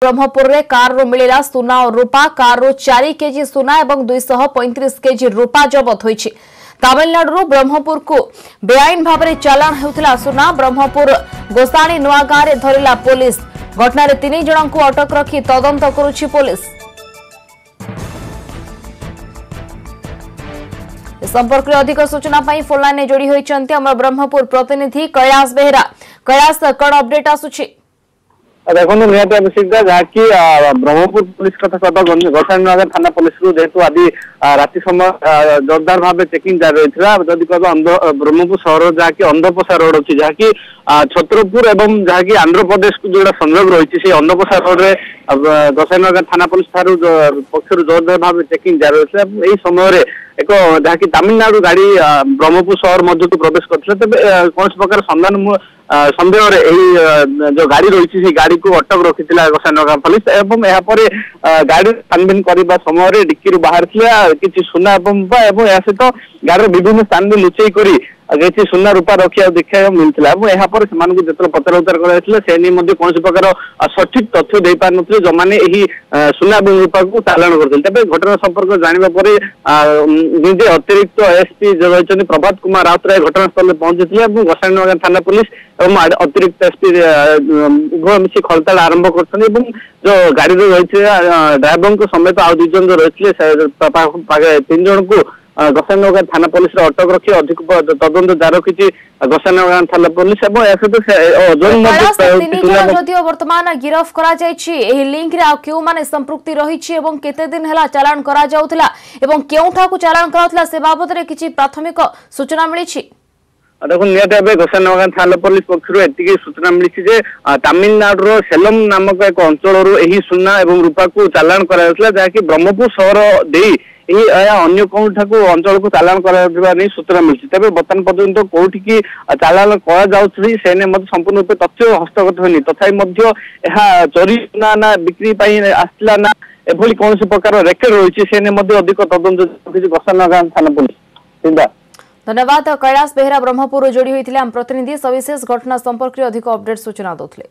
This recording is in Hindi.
ब्रह्मपुर रे कार रो मिलिला सुना और रूपा कार रो 4 केजी सुना एवं 235 केजी रूपा जबत होईछि। तमिलनाडु ब्रह्मपुर को बेआईन भाव में चालाण हेउथिला सुना। ब्रह्मपुर गोसाणी नुआ गाँव रे धरिला पुलिस। घटना 3 जन को अटक रखी तदंत करुछि पुलिस। संपर्क में अधिक सूचना फोन लाइन जोड़ी होइछन्ति हमर ब्रह्मपुर प्रतिनिधि कैलाश बेहरा। कैलाश कौन अपडेट आसुछि? देखो निहत आवश्यकता जहाँकि ब्रह्मपुर पुलिस कथा कहता गोसाईनगर थाना पुलिस जेहेतु आदि राति समय जोरदार भाव चेकिंग जारी रही जदि कह ब्रह्मपुर सहर जहाँकि अंधपोषा रोड अच्छी जहाँकि छत्रपुर एवं जहाँकि आंध्र प्रदेश को जोड़ा संयोग रही से अंधपोषा रोड में गोसाईनगर थाना पुलिस पक्षर जोरदार भाव चेकिंग जारी रही यही समय एक जहाँकि तमिलनाडु गाड़ी ब्रह्मपुर सहर मध्य को प्रवेश करते तेज कौन प्रकार सन्देह जो गाड़ी रही गाड़ी को अटक रखी गोसाईनगर पुलिस एवं यापर गाड़ी छानबीन करने समय डिक्की बाहर किसी सुना एवं सहित गाड़ी विभिन्न स्थान में लुचई कर किसी सुना रूपा रखा देखा मिलता है जो पचर उचार कर कौन प्रकार सठिक तथ्य दे पार नी जो मैंने सुना और रूपा को चालाण करते घटना संपर्क जानवापर निजे अतिरिक्त एसपी जो रही प्रभात कुमार राउतराय घटनास्थल में पहुंची गोसाईनगर थाना पुलिस और अतिरिक्त एसपी उभय मिसी खलताड़ आरंभ कर जो गाड़ी रही ड्राइवर समेत आउ 2 जन जो रही 3 जन को गोसाईनगर थाना पुलिस अटक रखी अधिक तदंत जारी रखी गोसाईनगर थाना पुलिस वर्तमान गिरफ करा लिंक रे क्यों माने संपृक्ति रही केते दिन है चालाण करा जाउथला एवं केउठा को चालाण कराउथला से बाबद रे किछि प्राथमिक सूचना मिली? देखो निहत भाव गोसाईनगर थाना पुलिस पक्षर एति सूचना मिली तमिलनाडु सेलम नामक एक अंचल सुना और रूपा को चालाण करा जहाँकि ब्रह्मपुर सहर दे अन्य कौन अंचल को चालाण कर सूचना मिली तेज बर्तमान पर्यंत कौटी की चालाण करे संपूर्ण रूप तथ्य हस्तगत होनी तथा चोरी सुना ना बिक्री आसला ना एभली कौन प्रकार रेकर्ड रही अधिक तदंत गोसाईनगर थाना पुलिस। धन्यवाद कैलाश बेहरा ब्रह्मपुर जोड़ी होते प्रतिनिधि सविशेष घटना संपर्क में अधिक अपडेट सूचना देते।